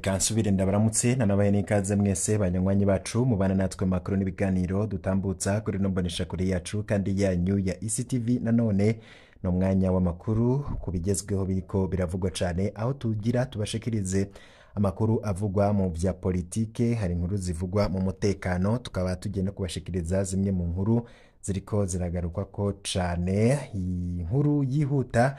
Reka nsubire ndabaramutse nanabaye n'ikaze mwese banywanyi bacu mubana natwe makuru n'ibiganiro dutambutsa kuri no mbonesha kuri yacu kandi yanyu ya ECTV. Nanone no mwanya w'amakuru kubigezweho biriko biravugwa cyane, aho tugira tubashikirize amakuru avugwa mu vya politike. Hari inkuru zivugwa mu mutekano, tukaba tugenda kubashikiriza zimwe mu nkuru ziriko ziragarukwa ko cyane. Inkuru yihuta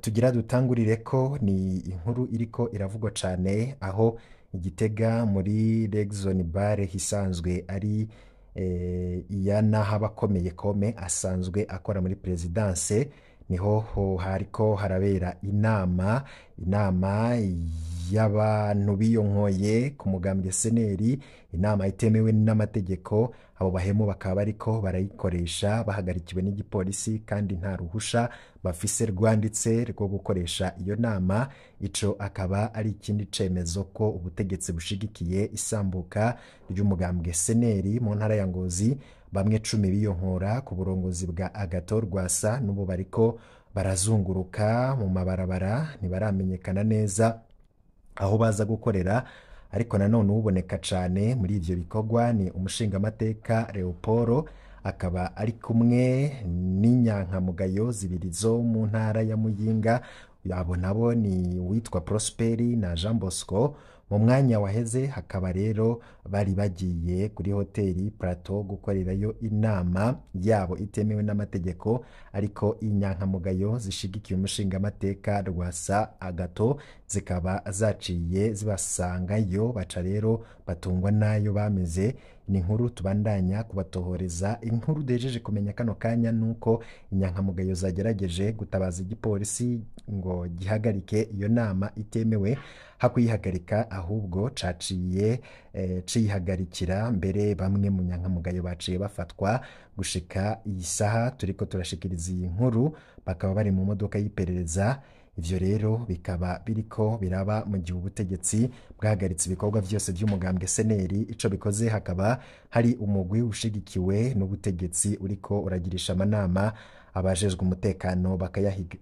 tugira dutangurire ko ni inkuru iriko iravugwa cyane, aho Igitega muri Rexon Bar hisanzwe ari iyana habakomeye kome asanzwe akora muri presidence, niho hariko harabera inama y'abantu biyonkoye ku mugambwe seneri, inama itemewe n'amategeko. Abo bahemu bakaba bariko barayikoresha bahagarikiwe n'igipolisi kandi nta ruhusha bafise rwanditse rwo gukoresha iyo nama. Ico akaba ari ikindi cemezo ko ubutegetsi bushigikiye isambuka ry'umugambwe seneri mu ntara ya Ngozi. Bamwe 10 biyonkora ku burongozi bwa Agathon Rwasa n'ubu bariko barazunguruka mu mabarabara, ntibaramenyekana neza aho baza gukorera, ariko nanone uboneka cyane muri ivyo bikorwa ni umushingamateka Leoporo, akaba ari kumwe n'inyankamugayo zibiri zo mu ntara ya Muyinga. Abo nabo ni witwa Prosperi na Jean Bosco. Mu mwanya waheze hakaba rero bari bagiye kuri hoteli Plateau gukorerayo inama yabo itemewe n'amategeko, ariko inyankamugayo zishigikiye umushingamateka Rwasa Agathon zikaba zaciye zibasangayo, baca rero batungwa nayo bameze. Ni inkuru tubandanya kubatohoreza. Inkuru dejeje kumenya kano kanya nuko inyankamugayo zagerageje gutabaza igipolisi ngo gihagarike iyo nama itemewe. Hakuyihagarika ahubwo caciye cihagarikira, mbere bamwe mu nyankamugayo baciye bafatwa. Gushika iyi saha turiko turashikiriza iyi nkuru bakaba bari mu modoka y'iperereza. Ivyo rero bikaba biriko biraba mu gihe ubutegetsi bwahagaritse ibikorwa byose by'umugambwe seneri. Ico bikoze hakaba hari umugwi ushigikiwe n'ubutegetsi uriko uragirisha amanama abajejwe umutekano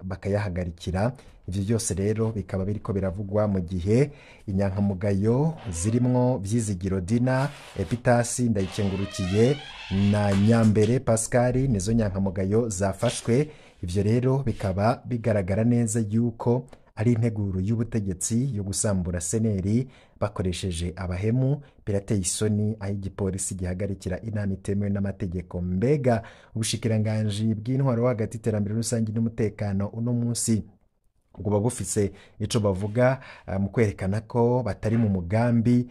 bakayahagarikira. Ivyo byose rero bikaba biriko biravugwa mu gihe inyankamugayo zirimwo Vyizigiro Dina, Epitasi Ndayikengurukiye na Nyambere Pascal nizo nyankamugayo zafashwe. Ivyo rero bikaba bigaragara neza yuko ari integuro y'ubutegetsi yo gusambura seneri bakoresheje abahemu. Birateye isoni aho igipolisi gihagarikira inama itemewe n'amategeko. Mbega ubushikiranganji bw'intwaro hagati iterambere rusange n'umutekano uno munsi ubwo bufise ico bavuga mu kwerekana ko batari mu mugambi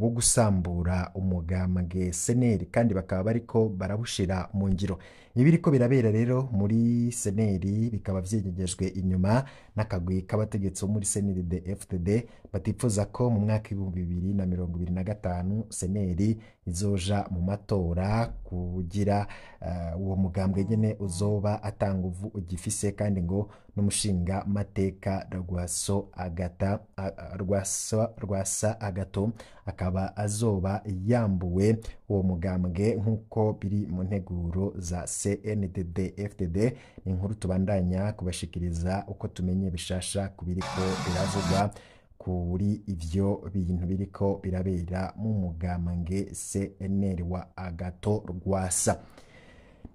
wo gusambura umugambwe seneri, kandi bakaba bariko barabushira mu ngiro. Ibiriko birabera rero muri seneri bikaba vyegejejwe inyuma n'akagwi k'abategetsi bo muri seneri de FTD batifuza ko mu mwaka 2025 seneri izoja mu matora kugira uwo mugambwe nyene uzoba atanga uvu ugifise, kandi ngo n'umushinga mateka Rwasa Agathon akaba azoba yambuwe uwo mugambwe nk'uko biri mu nteguro za CNDD FDD. Ni inkuru tubandanya kubashikiriza uko tumenye bishasha kubiriko biravugwa kuri ivyo bintu biriko birabera mu mugambwe CNL wa Agathon Rwasa.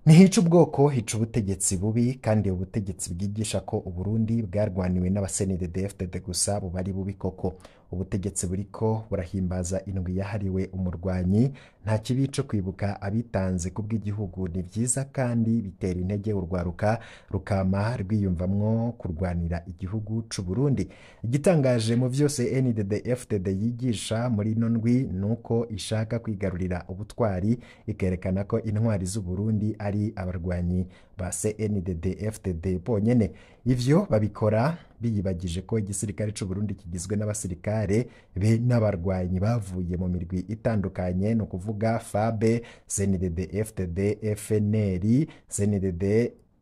Ni hica ubwoko hica ubutegetsi bubi, kandi ubutegetsi bwigisha ko Uburundi bwarwaniwe n'abaseneri FDD gusa bubari bubi koko. Ubutegetsi buriko burahimbaza indwi yahariwe umurwanyi. Nta kibi co kwibuka abitanze kubw'igihugu ni vyiza, kandi bitera intege urwaruka rukama rwiyumvamwo kurwanira igihugu c'u Burundi. Igitangaje mu vyose NDD FDD yigisha muri ino ndwi nuko ishaka kwigarurira ubutwari, ikerekana ko intwari z'u Burundi ari abarwanyi ba CNDD FDD bonyene. Ivyo babikora biyibagije ko igisirikare c'u Burundi kigizwe n'abasirikare be n'abarwanyi bavuye mu mirwi itandukanye, no kuvuga FABE, CNDD FDD, FNL, CNDD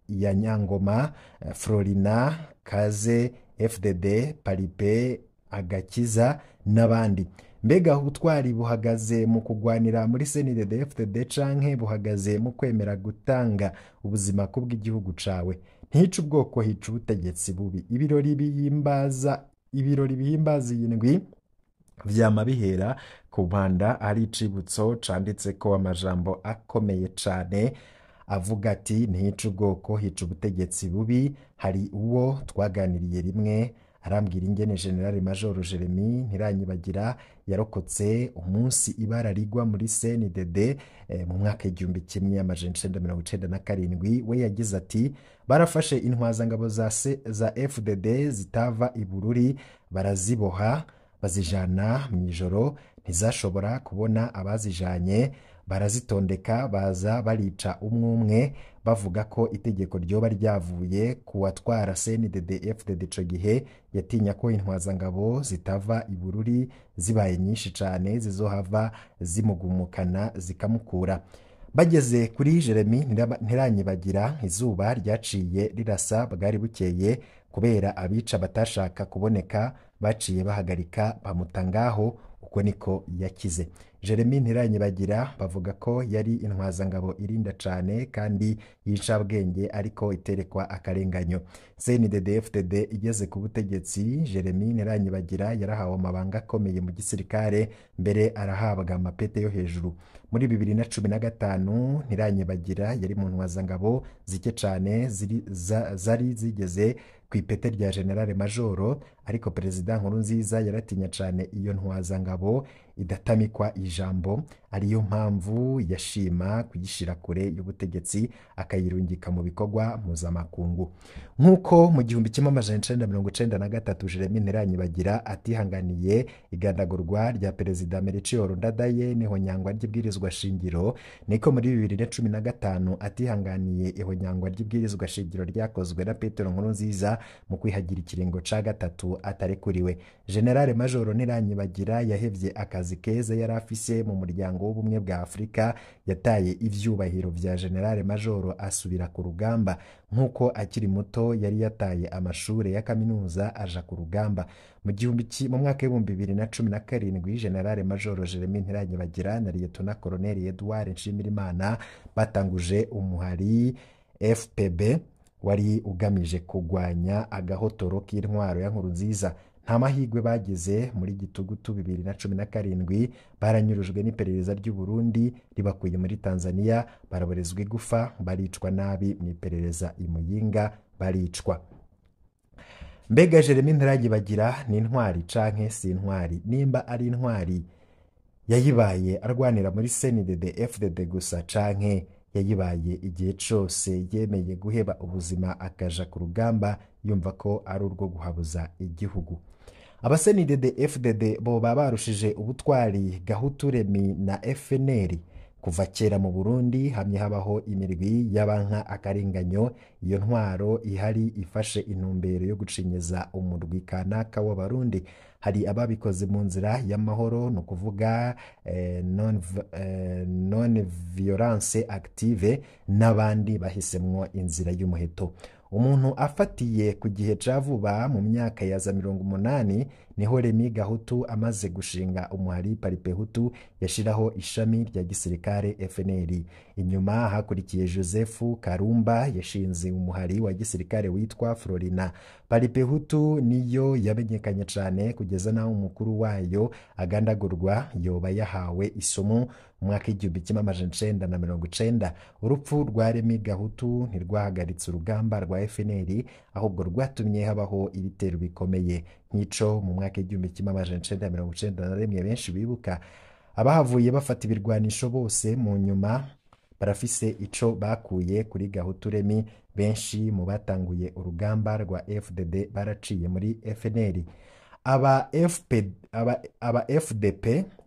ya Nyangoma, Florina, Kaze, FDD, Paripe, Agakiza n'abandi. Mbega ubutwari buhagaze mu kugwanira muri CNDD FDD canke buhagaze mu kwemera gutanga ubuzima kubw'igihugu cawe? Ntihica ubwoko hica ubutegetsi bubi. Ibirori bihimbaza iyi ndwi vyama bihera ku mpanda ari icibutso canditseko amajambo akomeye cane avuga ati ntihica ubwoko hica ubutegetsi bubi. Hari uwo twaganiriye rimwe arambwira ingene General Major Jeremy Ntiranyibagira yarokotse umunsi ibara rigwa muri CNDD mu mwaka 1997. We yagize ati barafashe intwazangabo za FDD zitava i Bururi baraziboha bazijana mw'ijoro, ntizashobora kubona abazijanye, barazitondeka baza barica umwe bavuga ko itegeko ryoba ryavuye ku watwara CNDD FDD ico gihe yatinya ko intwazangabo zitava i Bururi zibaye nyinshi cane zizohava zimugumukana zikamukura. Bageze kuri Jeremy Ntiranyibagira izuba ryaciye rirasa, bwari bukeye kubera abica batashaka kuboneka baciye bahagarika bamuta ngaho. Uko niko yakize. Jeremy Ntiranyibagira bavuga ko yari intwazangabo irinda cane kandi y'icabwenge ariko iterekwa akarenganyo. CNDD FDD igeze ku butegetsi, Jeremy Ntiranyibagira yarahawe amabanga akomeye mu gisirikare, mbere arahabwa amapete yo hejuru. Muri 2015 Ntiranyibagira yari mu ntwazangabo zike cane zari zigeze ku ipete rya General Majoro, ariko Perezida Nkurunziza yaratinya cane iyo ntwazangabo idatamikwa ijambo, ariyo mpamvu yashima kuyishira kure y'ubutegetsi akayirungika mu bikorwa mpuzamakungu. Nk'uko mu 1993 Jeremy Ntiranyibagira atihanganiye igandagurwa rya Perezida Melchior Ndadaye n'ihonyangwa ry'ibwirizwa shingiro, niko muri 2015 atihanganiye ihonyangwa ry'ibwirizwa shingiro ryakozwe na Petero Nkurunziza mu kwihagira ikiringo ca gatatu atarekuriwe. General Major Ntiranyibagira yahevye akazi keza yari afise mu muryango w'ubumwe bwa Afrika, yataye ivyubahiro vya General Major asubira ku rugamba. Nk'uko akiri muto yari yataye amashure ya kaminuza aja ku rugamba. Mu mwaka w'2017 General Major Jeremy Ntiranyibagira na Lieutenant Colonel Edouard Nshimirimana batanguje umuhari FPB wari ugamije kugwanya agahotoro k'intwaro ya Nkurunziza. Nta mahigwe bagize muri Gitugutu 2017, baranyurujwe n'iperereza ry'u Burundi ribakuye muri Tanzania, baraborezwa igufa, baricwa nabi mu iperereza i Muyinga baricwa. Mbega Jeremy Ntiranyibagira ni intwari canke si intwari? Nimba ari intwari yayibaye arwanira muri CNDD FDD gusa, canke yayibaye igihe cose yemeye guheba ubuzima akaja ku rugamba yumva ko ari urwo guhabuza igihugu? CNDD FDD bo barushije ubutwari Gahutu Remy na FNL. Kuva kera mu Burundi hamye habaho imirwi y'abanka akarenganyo. Iyo ntwaro ihari ifashe intumbero yo gucinyeza umurwi kanaka w'abarundi. Hari ababikoze mu nzira y'amahoro, no kuvuga non violence active, n'abandi bahisemwo inzira y'umuheto. Umuntu afatiye ku gihe ca vuba mu myaka ya za 80 niho Remy Gahutu amaze gushinga umuhari Paripehutu, yashiraho ishami rya gisirikare FNL. Inyuma hakurikiye Joseph Karumba yashinze umuhari wa gisirikare witwa Florina. Paripehutu niyo yamenyekanye cane kugeza naho umukuru wayo agandagurwa, yoba yahawe isomo mu mwaka 1990. Urupfu rwa Remy Gahutu ntirwahagaritse urugamba rwa FNL, ahubwo rwatumye habaho ibitero bikomeye nk'ico mu mwaka 1991 benshi bibuka. Abahavuye bafata ibirwanisho bose mu nyuma barafise ico bakuye kuri Gahutu Remy. Benshi mu batanguye urugamba rwa FDD baraciye muri FNL. Aba FDP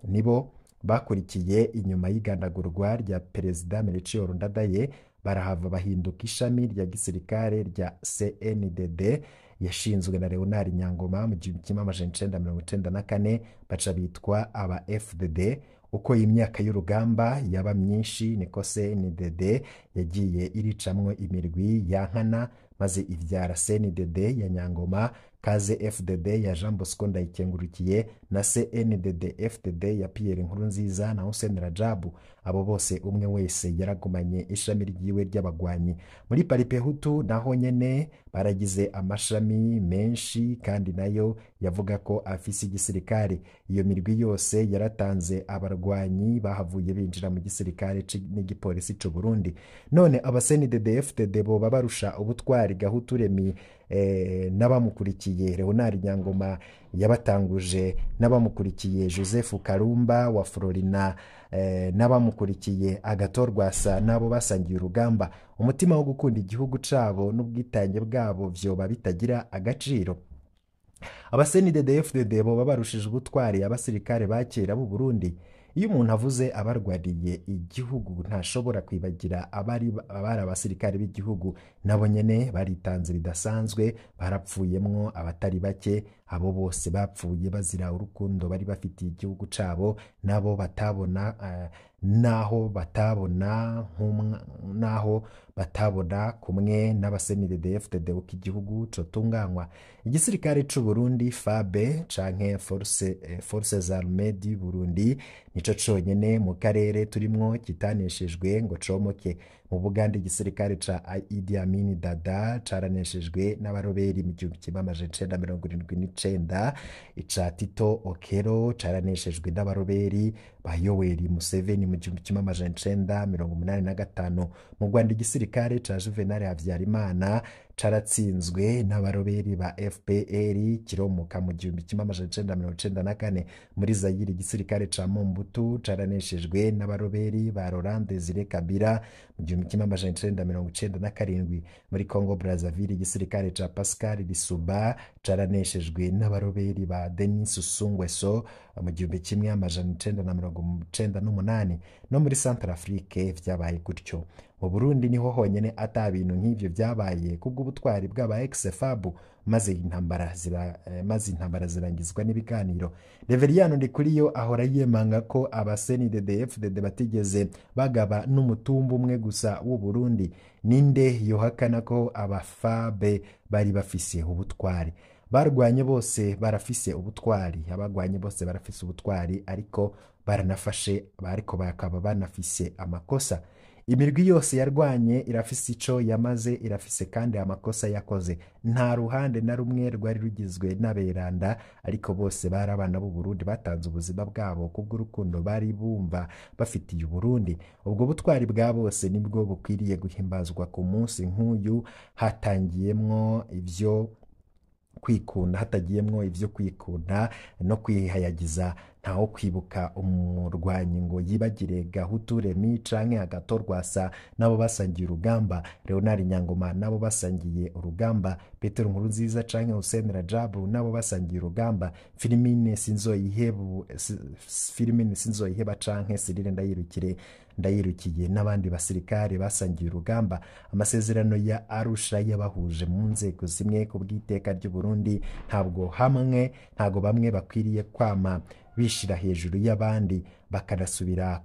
nibo bakurikiye inyuma y'igandagurwa rya Perezida Melchior Ndadaye, barahava bahinduka ishami rya gisirikare rya CNDD yashinzwe na Leonard Nyangoma mu 1994, baca bitwa aba FDD. Uko imyaka y'urugamba yaba myinshi niko CNDD yagiye iricamwo imirwi yankana, maze ivyara CNDD ya Nyangoma Kaze FDD ya Jean Bosco Ndayikengurukiye na CNDD FDD ya Pierre Nkurunziza na Hussein Rajabu, abo bose umwe wese yaragumanye ishami ryiwe ry'abagwanyi. Muri Paripehutu naho nyene baragize amashami menshi kandi nayo yavuga ko afise igisirikare. Iyo mirwi yose yaratanze abarwanyi bahavuye binjira mu gisirikare n'igipolisi c'u Burundi. None abasenidede FDD bo babarusha ubutwari Gahutu Remy n'abamukurikiye Leonard Nyangoma yabatanguje, n'abamukurikiye Joseph Karumba wa Florina, n'abamukurikiye Agathon Rwasa nabo basangiye urugamba. Umutima wo gukunda igihugu cabo n'ubwitange bwabo vyoba bitagira agaciro. Abasenidede FDD bo babarushije ubutwari abasirikare bakera b'u Burundi. Iyo umuntu avuze abarwariye igihugu ntashobora kwibagira abari abasirikare b'igihugu, nabo nyene baritanze bidasanzwe, barapfuyemwo abatari bake. Abo bose bapfuye bazira urukundo bari bafitiye igihugu cabo, naho batabona kumwe n'abasenidede FDD uko igihugu cotunganywa. Igisirikare c'u Burundi FABE canke Forces Armées du Burundi nico conyene mu karere turimwo kitaneshejwe ngo comoke. Mu Buganda igisirikare ca Idi Amin Dada caraneshejwe n'abaroberi mu 1979, ica Tito Okello caraneshejwe n'abaroberi ba Yoweri Museveni mu 1985. Mu Rwanda igisirikare ca Juvenal Habyarimana caratsinzwe n'abaroberi ba FPR kiromuka mu 1994. Muri Zaire igisirikare ca Mobutu caraneshejwe n'abaroberi ba Laurent Désiré Kabila mu 1997. Muri Congo Brazzaville igisirikare ca Pascal Lissouba caraneshejwe n'abaroberi ba Denis Sassou Nguesso mu 1998. No muri Centrafrique vyabaye gutyo. Mu Burundi niho honyene ata bintu nk'ivyo vyabaye kubw'ubutwari bw'aba ex-FAB, maze intambara zirangizwa n'ibiganiro. Reveriyano Ndikuriyo ahora yemanga ko abasenidede FDD batigeze bagaba n'umutumba umwe gusa w'u Burundi. Ninde yohakana ko abafabe bari bafise ubutwari? Barwanye bose barafise ubutwari, abagwanye bose barafise ubutwari, ariko bakaba banafise amakosa. Imirwi yose yarwanye irafise ico yamaze, irafise kandi amakosa yakoze. Nta ruhande na rumwe rwari rugizwe n'aberanda, ariko bose bari abana b'u Burundi batanze ubuzima bwabo kubw'urukundo bari bumva bafitiye u Burundi. Ubwo butwari bwa bose nibwo bukwiriye guhimbazwa ku munsi nk'uyu, hatagiyemwo ivyo kwikunda no kwihayagiza. Ntaho kwibuka umurwanyi ngo yibagire Gahutu Remy canke Agathon Rwasa nabo basangiye urugamba, Leonard Nyangoma nabo basangiye urugamba, Petero Nkurunziza canke Hussein Rajabu nabo basangiye urugamba, Filimine Sinzoyiheba canke Cyrille Ndayirukiye n'abandi basirikare basangiye urugamba. Amasezerano ya Arusha yabahuje mu nzego zimwe ku bw'iteka ry'u Burundi. Ntabwo bamwe bakwiriye kwama bishira hejuru y'abandi bakanasubira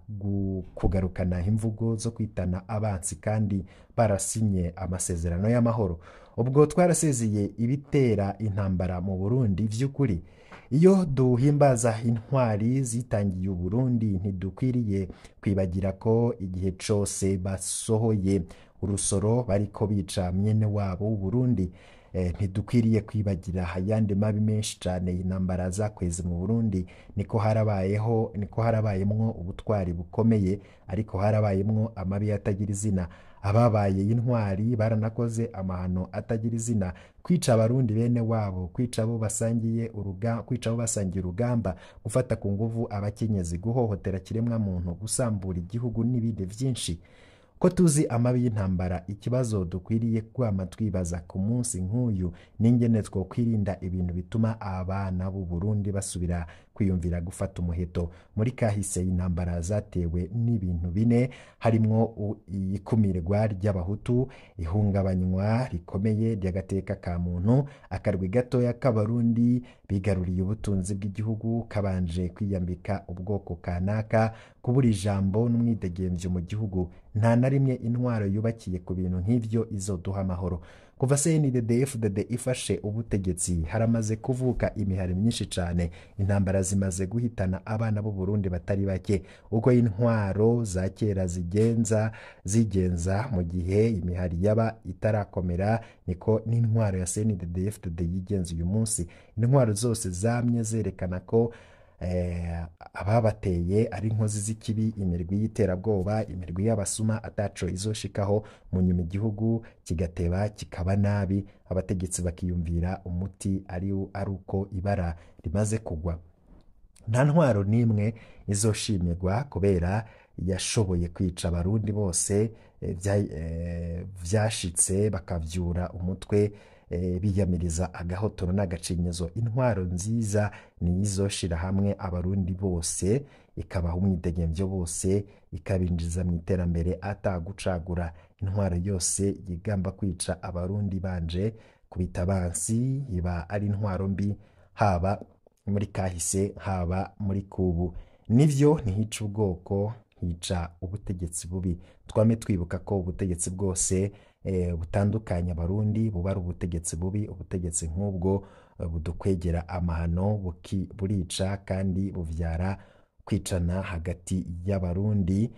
kugarukana imvugo zo kwitana abansi kandi barasinye amasezerano y'amahoro. Ubwo twarasezeye ibitera intambara mu Burundi vy'ukuri. Iyo duhimbaza intwari zitangiye u Burundi, ntidukwiriye kwibagira ko igihe cose basohoye urusoro bariko bica mwene wabo w'u Burundi. Ntidukwiriye kwibagira ayandi mabi menshi cane intambara zakweze mu Burundi. Niko harabayemwo ubutwari bukomeye, ariko harabayemwo amabi atagira izina. Ababaye intwari baranakoze amahano atagira izina: kwica abarundi bene wabo, kwica abo basangiye urugamba, gufata ku nguvu abakenyezi, guhohotera kiremwa muntu, gusambura igihugu n'ibindi vyinshi. Ko tuzi amabi y'intambara, ikibazo dukwiriye kwama twibaza ku munsi nk'uyu n'ingene twokwirinda ibintu bituma abana b'u Burundi basubira kwiyumvira gufata umuheto. Muri kahise intambara zatewe n'ibintu bine, harimwo ikumirwa ry'abahutu, ihungabanywa rikomeye ry'agateka ka muntu, akarwi gatoya k'abarundi bigaruriye ubutunzi bw'igihugu kabanje kwiyambika ubwoko kanaka, kubura ijambo n'umwidegemvyo mu gihugu. Nta na rimwe intwaro yubakiye ku bintu nk'ivyo izoduha amahoro. kuva CNDD-FDD ifashe ubutegetsi haramaze kuvuka imihari myinshi cyane, intambara zimaze guhitana abana b'u Burundi batari bake. Uko intwaro za kera zigenza mu gihe imihari yaba itarakomera, niko n'intwaro ya CNDD-FDD yigenza uyu munsi. Intwaro zose zamye zerekana ko ababateye ari inkozi z'ikibi, imirwi y'iterabwoba, imirwi y'abasuma, ataco izoshikaho, mu nyuma igihugu kigateba kikaba nabi, abategetsi bakiyumvira umuti ari uko ibara rimaze kugwa. Nta ntwaro n'imwe izoshimirwa kubera yashoboye kwica abarundi bose, vyashitse bakavyura umutwe, biyamiriza agahotoro n'agacinyizo. Intwaro nziza ni izoshira hamwe abarundi bose, ikabaha umwidegemvyo bose, ikabinjiza mu iterambere atagucagura. Intwaro yose yigamba kwica abarundi banje kubita abansi iba ari intwaro mbi, haba muri kahise haba muri kubu. Nivyo ntihica ubwoko, hica ubutegetsi bubi. Twame twibuka ko ubutegetsi bwose butandukanya abarundi buba ari ubutegetsi bubi. Ubutegetsi nk'ubwo budukwegera amahano, burica kandi buvyara kwicana hagati y'abarundi.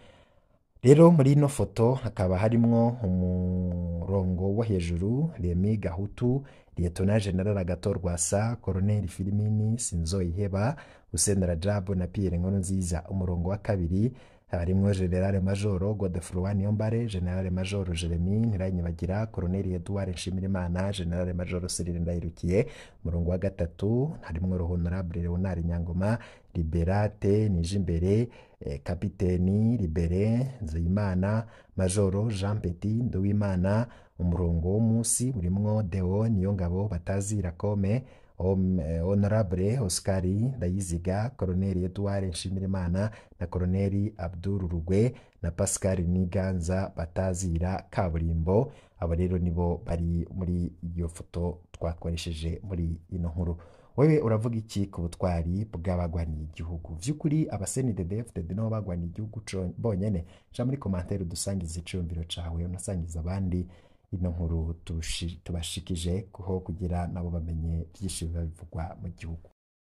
Rero muri ino foto hakaba harimwo umurongo wo hejuru, Remy Gahutu, Lieutenant General Agathon Rwasa, Colonel Filimini Sinzoyiheba, Hussein Rajab na Pierre Nkurunziza. Umurongo wa kabiri harimwo General Major Godefroid Niyombare, General Major Jeremy Ntiranyibagira, Colonel Edouard Nshimirimana, General Major Cyril Ndayirukiye. Umurongo wa gatatu harimwo Honorable Leonard Nyangoma, Liberate Nijimbere, Kapiteni Libere Nzeyimana, Major Jean Petit Nduwimana. Umurongo w'umunsi urimwo Deo Niyongabo Batazira Kome, Honorable Oscar Ndayiziga, Colonel Edouard Nshimirimana na Colonel Abdul Rugwe na Pascal Niganza Batazira Kaburimbo. Abo rero nibo bari muri iyo foto twakoresheje muri ino nkuru. Wewe uravuga iki ku butwari bw'abagwaniye igihugu? Vy'ukuri aba CNDD-FDD no bagwaniye igihugu bonyene? Ja muri commentaire dusangiza iciyumviro cawe, unasangiza abandi ino nkuru tubashikije kugira nabo bamenye vyinshi biba bivugwa mu gihugu.